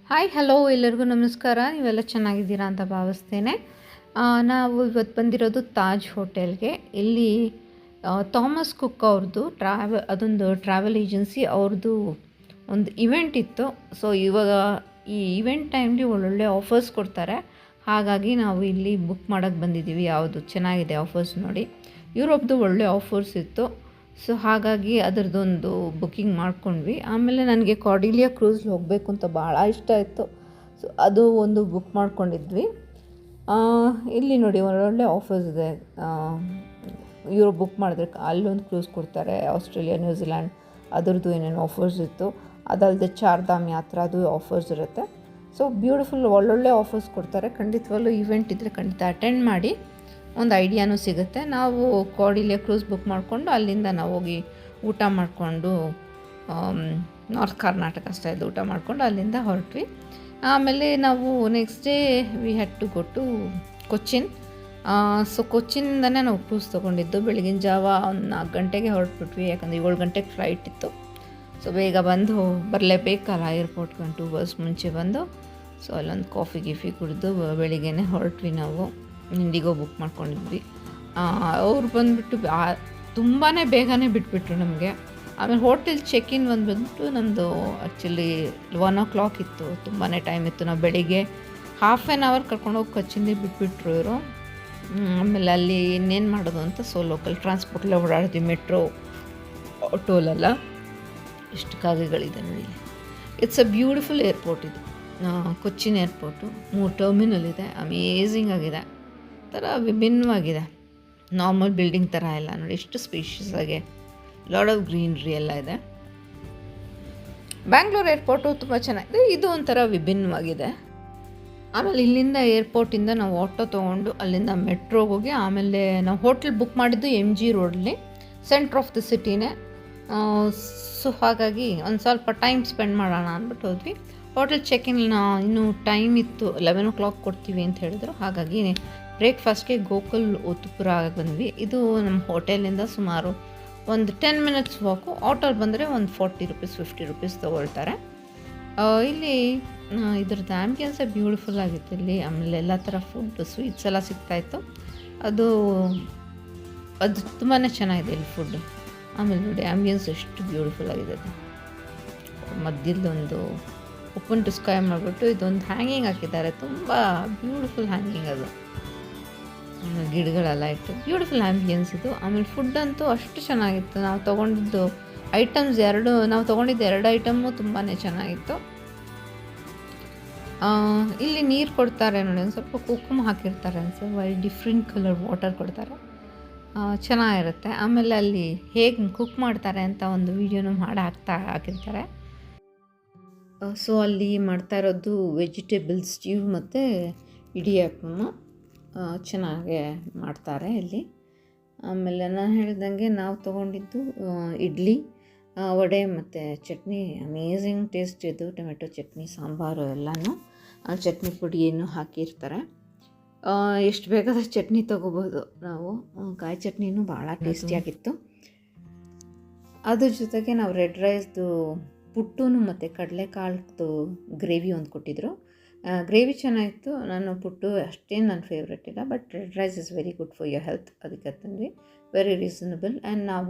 Hi hello ಎಲ್ಲರಿಗೂ ನಮಸ್ಕಾರ. ನೀವೆಲ್ಲ ಚೆನ್ನಾಗಿದ್ದೀರಾ ಅಂತ ಭಾವಿಸ್ತೇನೆ. ನಾವು ಇವತ್ತು ಬಂದಿರೋದು ತಾಜ್ ಹೋಟೆಲ್ಗೆ. ಇಲ್ಲಿ ಥಾಮಸ್ ಕುಕ್ ಅವ್ರದ್ದು ಅದೊಂದು ಟ್ರಾವೆಲ್ ಏಜೆನ್ಸಿ ಅವ್ರದ್ದು ಒಂದು ಇವೆಂಟ್ ಇತ್ತು. ಸೊ ಇವಾಗ ಈ ಇವೆಂಟ್ ಟೈಮ್ಲಿ ಒಳ್ಳೊಳ್ಳೆ ಆಫರ್ಸ್ ಕೊಡ್ತಾರೆ. ಹಾಗಾಗಿ ನಾವು ಇಲ್ಲಿ ಬುಕ್ ಮಾಡೋಕ್ಕೆ ಬಂದಿದ್ದೀವಿ. ಯಾವುದು ಚೆನ್ನಾಗಿದೆ ಆಫರ್ಸ್ ನೋಡಿ. ಯುರೋಪ್ದು ಒಳ್ಳೆ ಆಫರ್ಸ್ ಇತ್ತು. ಸೊ ಹಾಗಾಗಿ ಅದರದ್ದೊಂದು ಬುಕ್ಕಿಂಗ್ ಮಾಡ್ಕೊಂಡ್ವಿ. ಆಮೇಲೆ ನನಗೆ ಕಾರ್ಡಿಲಿಯಾ ಕ್ರೂಸ್ಗೆ ಹೋಗಬೇಕು ಅಂತ ಭಾಳ ಇಷ್ಟ ಇತ್ತು. ಸೊ ಅದು ಒಂದು ಬುಕ್ ಮಾಡ್ಕೊಂಡಿದ್ವಿ. ಇಲ್ಲಿ ನೋಡಿ ಒಳ್ಳೊಳ್ಳೆ ಆಫರ್ಸ್ ಇದೆ. ಯುರೋಪ್ ಬುಕ್ ಮಾಡಿದ್ರೆ ಅಲ್ಲೊಂದು ಕ್ರೂಸ್ ಕೊಡ್ತಾರೆ. ಆಸ್ಟ್ರೇಲಿಯಾ, ನ್ಯೂಜಿಲ್ಯಾಂಡ್ ಅದರದ್ದು ಏನೇನು ಆಫರ್ಸ್ ಇತ್ತು. ಅದಲ್ಲದೆ ಚಾರ್ಧಾಮ್ ಯಾತ್ರಾ ಅದು ಆಫರ್ಸ್ ಇರುತ್ತೆ. ಸೊ ಬ್ಯೂಟಿಫುಲ್ ಒಳ್ಳೊಳ್ಳೆ ಆಫರ್ಸ್ ಕೊಡ್ತಾರೆ. ಖಂಡಿತವಾಗ್ಲೂ ಈವೆಂಟ್ ಇದ್ದರೆ ಖಂಡಿತ ಅಟೆಂಡ್ ಮಾಡಿ, ಒಂದು ಐಡಿಯಾನೂ ಸಿಗುತ್ತೆ. ನಾವು ಕಾರ್ಡಿಲಿಯಾ ಕ್ರೂಸ್ ಬುಕ್ ಮಾಡಿಕೊಂಡು ಅಲ್ಲಿಂದ ನಾವು ಹೋಗಿ ಊಟ ಮಾಡಿಕೊಂಡು ನಾರ್ತ್ ಕರ್ನಾಟಕ ಸ್ಟೈಲ್ ಊಟ ಮಾಡಿಕೊಂಡು ಅಲ್ಲಿಂದ ಹೊರಟ್ವಿ. ಆಮೇಲೆ ನಾವು next day we had to go to Cochin. So ಕೊಚ್ಚಿನಿಂದನೇ ನಾವು ಕ್ರೂಸ್ ತೊಗೊಂಡಿದ್ದು. ಬೆಳಗಿನ ಜಾವ ಒಂದು 4 ಗಂಟೆಗೆ ಹೊರಟ್ಬಿಟ್ವಿ. ಯಾಕಂದರೆ 7 ಗಂಟೆಗೆ ಫ್ಲೈಟ್ ಇತ್ತು. ಸೊ ಬೇಗ ಬಂದು ಬರಲೇಬೇಕಲ್ಲ ಏರ್ಪೋರ್ಟ್ಗೆ. 2 ಅವರ್ಸ್ ಮುಂಚೆ ಬಂದು ಸೊ ಅಲ್ಲೊಂದು ಕಾಫಿ ಕುಡಿದು ಬೆಳಿಗ್ಗೆನೇ ಹೊರಟ್ವಿ. ನಾವು ಇಂಡಿಗೋ ಬುಕ್ ಮಾಡ್ಕೊಂಡಿದ್ವಿ. ಅವ್ರು ಬಂದುಬಿಟ್ಟು ತುಂಬಾ ಬೇಗನೆ ಬಿಟ್ಬಿಟ್ರು ನಮಗೆ. ಆಮೇಲೆ ಹೋಟೆಲ್ ಚೆಕ್-ಇನ್ ಬಂದುಬಿಟ್ಟು ನಮ್ಮದು ಆ್ಯಕ್ಚುಲಿ 1 o'clock ಇತ್ತು. ತುಂಬಾ ಟೈಮ್ ಇತ್ತು. ನಾವು ಬೆಳಿಗ್ಗೆ ಹಾಫ್ ಆನ್ ಅವರ್ ಕರ್ಕೊಂಡೋಗಿ ಕೊಚ್ಚಿಂದ ಬಿಟ್ಬಿಟ್ರು ಇವರು. ಆಮೇಲೆ ಅಲ್ಲಿ ಇನ್ನೇನು ಮಾಡೋದು ಅಂತ ಸೊ ಲೋಕಲ್ ಟ್ರಾನ್ಸ್ಪೋರ್ಟೆಲ್ಲ ಓಡಾಡಿದ್ವಿ. ಮೆಟ್ರೋ, ಆಟೋಲೆಲ್ಲ ಎಷ್ಟು ಕಾಗೆಗಳಿದೆ ನೋಡಿ. ಇಟ್ಸ್ ಅ ಬ್ಯೂಟಿಫುಲ್ ಏರ್ಪೋರ್ಟ್ ಇದು, ಕೊಚ್ಚಿನ್ ಏರ್ಪೋರ್ಟು. 3 ಟರ್ಮಿನಲ್ ಇದೆ. ಅಮೇಝಿಂಗ್ ಆಗಿದೆ. ಥರ ವಿಭಿನ್ನವಾಗಿದೆ. ನಾರ್ಮಲ್ ಬಿಲ್ಡಿಂಗ್ ಥರ ಎಲ್ಲ ನೋಡಿ, ಎಷ್ಟು ಸ್ಪೇಷಿಯಸ್ ಆಗಿ ಲಾಡ್ ಆಫ್ ಗ್ರೀನ್ರಿ ಎಲ್ಲ ಇದೆ. ಬ್ಯಾಂಗ್ಳೂರು ಏರ್ಪೋರ್ಟು ತುಂಬ ಚೆನ್ನಾಗಿದೆ. ಇದು ಒಂಥರ ವಿಭಿನ್ನವಾಗಿದೆ. ಆಮೇಲೆ ಇಲ್ಲಿಂದ ಏರ್ಪೋರ್ಟಿಂದ ನಾವು ಆಟೋ ತೊಗೊಂಡು ಅಲ್ಲಿಂದ ಮೆಟ್ರೋಗೆ ಹೋಗಿ ಆಮೇಲೆ ನಾವು ಹೋಟೆಲ್ ಬುಕ್ ಮಾಡಿದ್ದು MG ರೋಡಲ್ಲಿ, ಸೆಂಟ್ರ್ ಆಫ್ ದ ಸಿಟಿನೇ. ಸೊ ಹಾಗಾಗಿ ಒಂದು ಸ್ವಲ್ಪ ಟೈಮ್ ಸ್ಪೆಂಡ್ ಮಾಡೋಣ ಅಂದ್ಬಿಟ್ಟು ಹೋದ್ವಿ. ಹೋಟೆಲ್ ಚೆಕ್-ಇನ್ ಇನ್ನೂ ಟೈಮ್ ಇತ್ತು, 11 o'clock ಕೊಡ್ತೀವಿ ಅಂತ ಹೇಳಿದ್ರು. ಹಾಗಾಗಿ ಬ್ರೇಕ್ಫಾಸ್ಟ್ಗೆ ಗೋಕುಲ್ ಉತ್ತುಪುರ ಬಂದ್ವಿ. ಇದು ನಮ್ಮ ಹೋಟೆಲಿಂದ ಸುಮಾರು ಒಂದು 10 minutes ವಾಕು. ಆಟೋಲ್ಲಿ ಬಂದರೆ ಒಂದು 40 rupees 50 rupees ತೊಗೊಳ್ತಾರೆ. ಇಲ್ಲಿ ಇದ್ರದ್ದು ಆ್ಯಂಬಿಯನ್ಸೇ ಬ್ಯೂಟಿಫುಲ್ ಆಗಿತ್ತು ಇಲ್ಲಿ. ಆಮೇಲೆ ಎಲ್ಲ ಥರ ಫುಡ್, ಸ್ವೀಟ್ಸ್ ಎಲ್ಲ ಸಿಗ್ತಾಯಿತ್ತು. ಅದು ತುಂಬಾ ಚೆನ್ನಾಗಿದೆ ಇಲ್ಲಿ ಫುಡ್. ಆಮೇಲೆ ನೋಡಿ ಆ್ಯಂಬಿಯನ್ಸ್ ಎಷ್ಟು ಬ್ಯೂಟಿಫುಲ್ ಆಗಿದೆ. ಅದು ಮಧ್ಯದಲ್ಲೊಂದು ಓಪನ್ ಟು ಸ್ಕೈ ಮಾಡಿಬಿಟ್ಟು ಇದೊಂದು ಹ್ಯಾಂಗಿಂಗ್ ಹಾಕಿದ್ದಾರೆ. ತುಂಬ ಬ್ಯೂಟಿಫುಲ್ ಹ್ಯಾಂಗಿಂಗ್ ಅದು. ಗಿಡಗಳೆಲ್ಲ ಇಟ್ಟು ಬ್ಯೂಟಿಫುಲ್ ಆ್ಯಂಬಿಯನ್ಸ್ ಇದು. ಆಮೇಲೆ ಫುಡ್ ಅಂತೂ ಅಷ್ಟು ಚೆನ್ನಾಗಿತ್ತು. ನಾವು ತೊಗೊಂಡಿದ್ದು ಐಟಮ್ಸ್ ನಾವು ತೊಗೊಂಡಿದ್ದು 2 ಐಟಮು ತುಂಬಾ ಚೆನ್ನಾಗಿತ್ತು. ಇಲ್ಲಿ ನೀರು ಕೊಡ್ತಾರೆ ನೋಡಿ, ಒಂದು ಸ್ವಲ್ಪ ಕುಂಕುಮ ಹಾಕಿರ್ತಾರೆ ಅನ್ಸುತ್ತೆ. ವೆರಿ ಡಿಫ್ರೆಂಟ್ ಕಲರ್ ವಾಟರ್ ಕೊಡ್ತಾರೆ, ಚೆನ್ನಾಗಿರುತ್ತೆ. ಆಮೇಲೆ ಅಲ್ಲಿ ಹೇಗೆ ಕುಕ್ ಮಾಡ್ತಾರೆ ಅಂತ ಒಂದು ವೀಡಿಯೋನು ಹಾಕಿರ್ತಾರೆ. ಸೊ ಅಲ್ಲಿ ಮಾಡ್ತಾ ಇರೋದು ವೆಜಿಟೇಬಲ್ ಸ್ಟ್ಯೂ ಮತ್ತು ಇಡಿಯಪ್ಪಮ್ಮ ಚೆನ್ನಾಗೆ ಮಾಡ್ತಾರೆ ಇಲ್ಲಿ. ಆಮೇಲೆ ನಾನು ಹೇಳಿದಂಗೆ ನಾವು ತೊಗೊಂಡಿದ್ದು ಇಡ್ಲಿ, ವಡೆ ಮತ್ತು ಚಟ್ನಿ. ಅಮೇಝಿಂಗ್ ಟೇಸ್ಟ್ ಇದು. ಟೊಮೆಟೊ ಚಟ್ನಿ, ಸಾಂಬಾರು ಎಲ್ಲನೂ ಚಟ್ನಿ ಪುಡಿಯನ್ನು ಹಾಕಿರ್ತಾರೆ. ಎಷ್ಟು ಬೇಕಾದ ಚಟ್ನಿ ತೊಗೋಬೋದು ನಾವು. ಕಾಯಿ ಚಟ್ನಿನೂ ಭಾಳ ಟೇಸ್ಟಿಯಾಗಿತ್ತು. ಅದ್ರ ಜೊತೆಗೆ ನಾವು ರೆಡ್ ರೈಸ್ದು ಪುಟ್ಟು ಮತ್ತು ಕಡಲೆಕಾಳ್ದು ಗ್ರೇವಿ ಒಂದು ಕೊಟ್ಟಿದ್ದರು. ಗ್ರೇವಿ ಚೆನ್ನಾಗಿತ್ತು. ನಾನು ಪುಟ್ಟು ಅಷ್ಟೇನು ನನ್ನ ಫೇವ್ರೆಟ್ ಇಲ್ಲ, but red rice is very good for your health. ಅದಕ್ಕೆ ತಂದ್ವಿ. Very reasonable. ಆ್ಯಂಡ್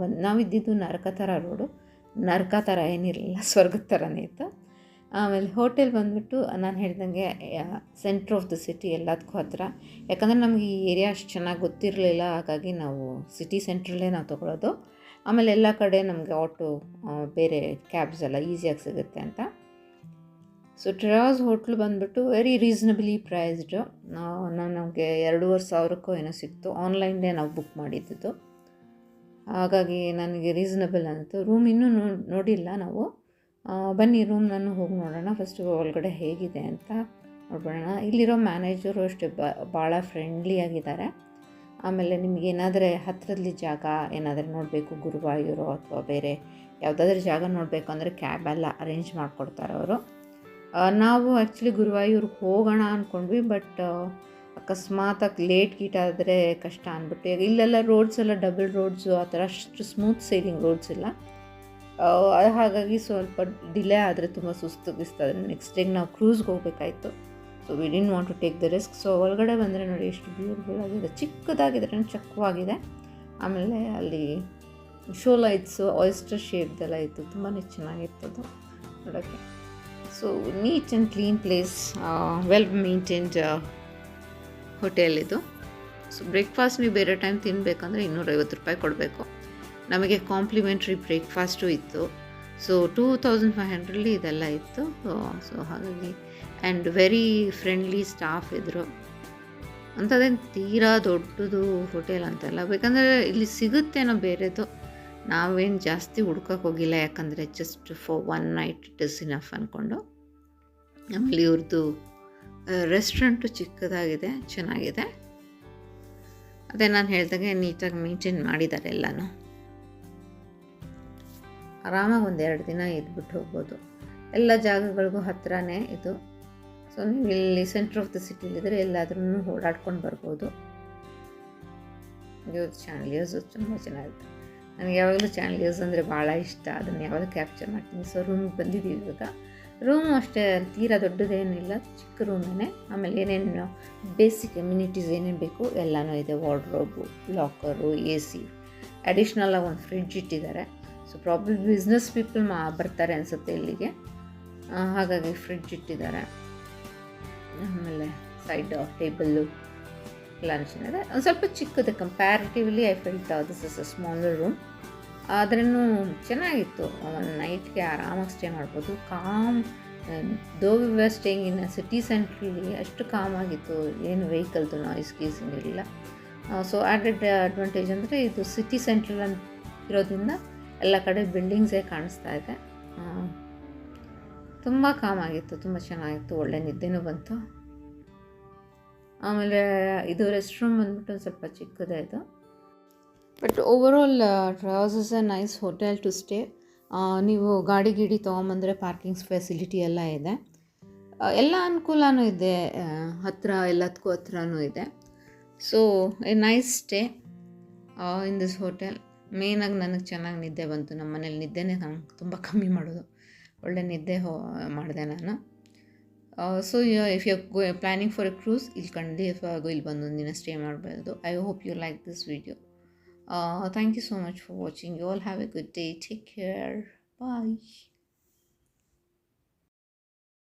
ನಾವಿದ್ದಿದ್ದು ನರಕ ಥರ ರೋಡು. ನರಕ ಥರ ಏನಿರಲಿಲ್ಲ, ಸ್ವರ್ಗದ ಥರನೇ ಇತ್ತು. ಆಮೇಲೆ ಹೋಟೆಲ್ ಬಂದುಬಿಟ್ಟು ನಾನು ಹೇಳ್ದಂಗೆ ಸೆಂಟ್ರ್ ಆಫ್ ದ ಸಿಟಿ, ಎಲ್ಲದಕ್ಕೂ ಹತ್ತಿರ. ಯಾಕಂದರೆ ನಮಗೆ ಈ ಏರಿಯಾ ಅಷ್ಟು ಚೆನ್ನಾಗಿ ಗೊತ್ತಿರಲಿಲ್ಲ. ಹಾಗಾಗಿ ನಾವು ಸಿಟಿ ಸೆಂಟ್ರಲ್ಲೇ ನಾವು ತೊಗೊಳೋದು. ಆಮೇಲೆ ಎಲ್ಲ ಕಡೆ ನಮಗೆ ಆಟೋ, ಬೇರೆ ಕ್ಯಾಬ್ಸ್ ಎಲ್ಲ ಈಸಿಯಾಗಿ ಸಿಗುತ್ತೆ ಅಂತ. ಸೊ ಟ್ರಾಸ್ ಹೋಟ್ಲು ಬಂದುಬಿಟ್ಟು ವೆರಿ ರೀಸನಬಲಿ ಪ್ರೈಸ್ಡು. ನಮಗೆ 2,500 ಏನೋ ಸಿಕ್ತು. ಆನ್ಲೈನ್ದೇ ನಾವು ಬುಕ್ ಮಾಡಿದ್ದು. ಹಾಗಾಗಿ ನನಗೆ ರೀಸನಬಲ್ ಅಂತು. ರೂಮ್ ಇನ್ನೂ ನೋಡಿಲ್ಲ ನಾವು. ಬನ್ನಿ ರೂಮ್ ನಾನು ಹೋಗಿ ನೋಡೋಣ. ಫಸ್ಟು ಒಳಗಡೆ ಹೇಗಿದೆ ಅಂತ ನೋಡ್ಬಿಡೋಣ. ಇಲ್ಲಿರೋ ಮ್ಯಾನೇಜರು ಅಷ್ಟೇ ಭಾಳ ಫ್ರೆಂಡ್ಲಿಯಾಗಿದ್ದಾರೆ. ಆಮೇಲೆ ನಿಮ್ಗೆ ಏನಾದರೆ ಹತ್ತಿರದಲ್ಲಿ ಜಾಗ ಏನಾದರೂ ನೋಡಬೇಕು, ಗುರುವಾಯೂರು ಅಥವಾ ಬೇರೆ ಯಾವುದಾದ್ರೂ ಜಾಗ ನೋಡಬೇಕು ಅಂದರೆ ಕ್ಯಾಬ್ ಎಲ್ಲ ಅರೇಂಜ್ ಮಾಡಿಕೊಡ್ತಾರೆ ಅವರು. ನಾವು ಆ್ಯಕ್ಚುಲಿ ಗುರುವಾಯೂರಿಗೆ ಹೋಗೋಣ ಅಂದ್ಕೊಂಡ್ವಿ. ಬಟ್ ಅಕಸ್ಮಾತಾಗಿ ಲೇಟ್ ಆದರೆ ಕಷ್ಟ ಅಂದ್ಬಿಟ್ಟು. ಇಲ್ಲೆಲ್ಲ ರೋಡ್ಸ್ ಎಲ್ಲ ಡಬಲ್ ರೋಡ್ಸು, ಆ ಥರ ಅಷ್ಟು ಸ್ಮೂತ್ ಸೈಲಿಂಗ್ ರೋಡ್ಸ್ ಇಲ್ಲ. ಹಾಗಾಗಿ ಸ್ವಲ್ಪ ಡಿಲೇ ಆದರೆ ತುಂಬ ಸುಸ್ತು ಗಿಸ್ತಾದರೆ ನೆಕ್ಸ್ಟ್ ಡೇಗೆ ನಾವು ಕ್ರೂಸ್ಗೆ ಹೋಗಬೇಕಾಯ್ತು. So we didn't want to take the risk. So ಒಳಗಡೆ ಬಂದರೆ ನೋಡಿ ಎಷ್ಟು ಬ್ಯೂಟಿಫುಲ್ ಆಗಿದೆ, ಚಿಕ್ಕದಾಗಿದೆ, ಚಕ್ಕವಾಗಿದೆ. ಆಮೇಲೆ ಅಲ್ಲಿ ಶೋ ಲೈಟ್ಸು ಆಯಿಸ್ಟರ್ ಶೇಪ್ದೆಲ್ಲ ಇತ್ತು, ತುಂಬಾ ಚೆನ್ನಾಗಿತ್ತು ಅದು ನೋಡೋಕ್ಕೆ. So neat and clean place, well maintained hotel ಇದು. ಸೊ ಬ್ರೇಕ್ಫಾಸ್ಟ್ ನೀವು ಬೇರೆ ಟೈಮ್ ತಿನ್ನಬೇಕಂದ್ರೆ ₹250 ಕೊಡಬೇಕು. ನಮಗೆ ಕಾಂಪ್ಲಿಮೆಂಟ್ರಿ ಬ್ರೇಕ್ಫಾಸ್ಟು ಇತ್ತು. ಸೊ 2500 ಇದೆಲ್ಲ ಇತ್ತು. ಸೊ ಹಾಗಾಗಿ ಆ್ಯಂಡ್ ವೆರಿ ಫ್ರೆಂಡ್ಲಿ ಸ್ಟಾಫ್ ಇದ್ದರು. ಅಂಥದ್ದೇನು ತೀರಾ ದೊಡ್ಡದು ಹೋಟೆಲ್ ಅಂತೆಲ್ಲ, ಬೇಕಂದರೆ ಇಲ್ಲಿ ಸಿಗುತ್ತೇನೋ ಬೇರೆದು, ನಾವೇನು ಜಾಸ್ತಿ ಹುಡ್ಕೋಕ್ಕೆ ಹೋಗಿಲ್ಲ, ಯಾಕಂದರೆ just for 1 night it is enough ಅಂದ್ಕೊಂಡು. ಆಮೇಲೆ ಇವ್ರದ್ದು ರೆಸ್ಟೋರೆಂಟು ಚಿಕ್ಕದಾಗಿದೆ, ಚೆನ್ನಾಗಿದೆ. ಅದೇ ನಾನು ಹೇಳಿದಾಗೆ ನೀಟಾಗಿ ಮೇಂಟೈನ್ ಮಾಡಿದ್ದಾರೆ ಎಲ್ಲನೂ. ಆರಾಮಾಗಿ 1-2 ದಿನ ಇದ್ಬಿಟ್ಟು ಹೋಗ್ಬೋದು. ಎಲ್ಲ ಜಾಗಗಳಿಗೂ ಹತ್ತಿರನೇ ಇದು. ಸೊ ನೀವು ಇಲ್ಲಿ ಸೆಂಟ್ರ್ ಆಫ್ ದ ಸಿಟಿಲಿದ್ದರೆ ಎಲ್ಲಾದ್ರೂ ಓಡಾಡ್ಕೊಂಡು ಬರ್ಬೋದು. ಇವ್ರದ್ದು ಚಾಂಡ್ಲಿಯರ್ಸು ತುಂಬ ಚೆನ್ನಾಗಿದೆ. ನನಗೆ ಯಾವಾಗಲೂ ಚಾಂಡ್ಲಿಯರ್ಸ್ ಅಂದರೆ ಭಾಳ ಇಷ್ಟ, ಅದನ್ನು ಯಾವಾಗಲೂ ಕ್ಯಾಪ್ಚರ್ ಮಾಡ್ತೀನಿ. ಸೊ ರೂಮಿಗೆ ಬಂದಿದ್ದೀವಿ ಇವಾಗ. ರೂಮು ಅಷ್ಟೇ ತೀರಾ ದೊಡ್ಡದೇನಿಲ್ಲ, ಚಿಕ್ಕ ರೂಮೇನೆ. ಆಮೇಲೆ ಏನೇನು ಬೇಸಿಕ್ ಎಮ್ಯುನಿಟೀಸ್ ಏನೇನು ಬೇಕು ಎಲ್ಲನೂ ಇದೆ. ವಾರ್ಡ್ರೋಬು, ಲಾಕರು, AC, ಅಡಿಷ್ನಲಾಗಿ ಒಂದು ಫ್ರಿಡ್ಜ್ ಇಟ್ಟಿದ್ದಾರೆ. ಸೊ ಪ್ರಾಬ್ಲಿ ಬಿಸ್ನೆಸ್ ಪೀಪಲ್ ಬರ್ತಾರೆ ಅನಿಸುತ್ತೆ ಇಲ್ಲಿಗೆ, ಹಾಗಾಗಿ ಫ್ರಿಡ್ಜ್ ಇಟ್ಟಿದ್ದಾರೆ. ಆಮೇಲೆ ಸೈಡ್ ಟೇಬಲ್ಲು ಎಲ್ಲ ಚೆನ್ನಾಗಿದೆ. ಒಂದು ಸ್ವಲ್ಪ ಚಿಕ್ಕದೆ comparatively. I felt this is a smaller room. ಆದ್ರೂ ಚೆನ್ನಾಗಿತ್ತು. ಒಂದು ನೈಟ್ಗೆ ಆರಾಮಾಗಿ ಸ್ಟೇ ಮಾಡ್ಬೋದು. Calm, though we were staying in city ಸೆಂಟ್ರಲ್ಲಿ, ಅಷ್ಟು ಕಾಮಾಗಿತ್ತು. ಏನು ವೆಹಿಕಲ್ದು ನಾಯ್ಸ್ ಗೀಸ್ ಇರಲಿಲ್ಲ. ಸೊ ಆ್ಯಡೆಡ್ ಅಡ್ವಾಂಟೇಜ್ ಅಂದರೆ ಇದು ಸಿಟಿ ಸೆಂಟ್ರಲ್ ಅಂತ ಇರೋದ್ರಿಂದ ಎಲ್ಲ ಕಡೆ ಬಿಲ್ಡಿಂಗ್ಸೇ ಕಾಣಿಸ್ತಾ ಇದೆ. ತುಂಬ ಕಾಮಾಗಿತ್ತು, ತುಂಬ ಚೆನ್ನಾಗಿತ್ತು, ಒಳ್ಳೆ ನಿದ್ದೆನೂ ಬಂತು. ಆಮೇಲೆ ಇದು ರೆಸ್ಟ್ ರೂಮ್ ಬಂದ್ಬಿಟ್ಟು ಒಂದು ಸ್ವಲ್ಪ ಚಿಕ್ಕದೇ ಇದು. But overall travels is a nice hotel to stay. ನೀವು ಗಾಡಿ ತೊಗೊಂಬಂದರೆ ಪಾರ್ಕಿಂಗ್ಸ್ ಫೆಸಿಲಿಟಿ ಎಲ್ಲ ಇದೆ, ಎಲ್ಲ ಅನುಕೂಲನೂ ಇದೆ, ಹತ್ತಿರ ಎಲ್ಲದಕ್ಕೂ ಹತ್ರನೂ ಇದೆ. So A nice stay in this hotel. ಮೇಯ್ನಾಗಿ ನನಗೆ ಚೆನ್ನಾಗಿ ನಿದ್ದೆ ಬಂತು. ನಮ್ಮ ಮನೇಲಿ ನಿದ್ದೆನೇ ನಂಗೆ ತುಂಬ ಕಮ್ಮಿ ಮಾಡೋದು, ಒಳ್ಳೆ ನಿದ್ದೆ ಮಾಡಿದೆ ನಾನು. So if you planning for a cruise, ಇಲ್ಲಿ ಖಂಡಿತವಾಗೂ ಇಲ್ಲಿ ಬಂದು ಒಂದಿನ ಸ್ಟೇ ಮಾಡಬಹುದು. I hope you like this video. Thank you so much for watching. You all have a good day. Take care. Bye.